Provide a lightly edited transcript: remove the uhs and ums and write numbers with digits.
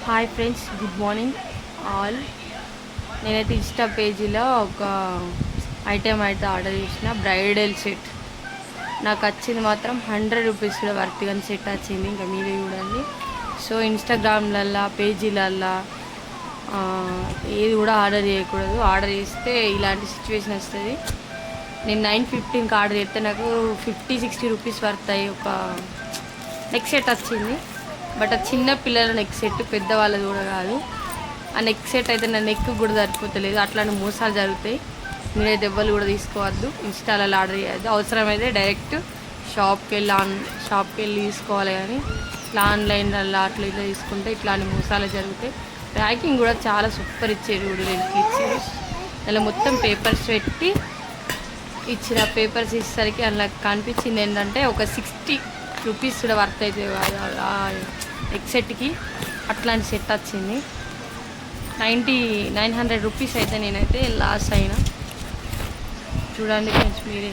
Hi friends, good morning all. నేనైతే Insta పేజీలో ఒక ఐటెం అయితే ఆర్డర్ చేసిన బ్రైడల్ సెట్. నాకు వచ్చింది మాత్రం 100 రూపీస్ కూడా వర్త్ కానీ సెట్ వచ్చింది. ఇంకా మీరే చూడండి. సో ఇన్స్టాగ్రామ్లల్లో పేజీలల్లో ఏది కూడా ఆర్డర్ చేయకూడదు. ఆర్డర్ చేస్తే ఇలాంటి సిచ్యువేషన్ వస్తుంది. నేను 9:15కి ఆర్డర్ చేస్తే నాకు 50-60 రూపీస్ వర్త్ అయ్యి ఒక నెక్ సెట్ వచ్చింది. బట్ అది చిన్న పిల్లల నెక్ సెట్, పెద్దవాళ్ళది కూడా కాదు. ఆ నెక్ సెట్ అయితే నా నెక్ కూడా సరిపోతలేదు. అట్లాంటి మోసాలు జరుగుతాయి. మీరైతే ఎవ్వరు కూడా తీసుకోవద్దు, ఇన్స్టాలలో ఆర్డర్ చేయద్దు. అవసరమైతే డైరెక్ట్ షాప్కి వెళ్ళి తీసుకోవాలి. కానీ ఇట్లా ఆన్లైన్లలో అట్లా ఇట్లా తీసుకుంటే ఇట్లాంటి మోసాలు జరుగుతాయి. ప్యాకింగ్ కూడా చాలా సూపర్ ఇచ్చారు. ఇచ్చారు అలా మొత్తం పేపర్స్ పెట్టి ఇచ్చిన. పేపర్స్ ఇచ్చేసరికి అలా కనిపించింది ఏంటంటే ఒక 60 రూపీస్ కూడా వర్త్ అయితే నెక్ సెట్కి అట్లాంటి సెట్ వచ్చింది. 900 రూపీస్ అయితే నేనైతే లాస్ అయినా. చూడండి ఫ్రెండ్స్ మీరే.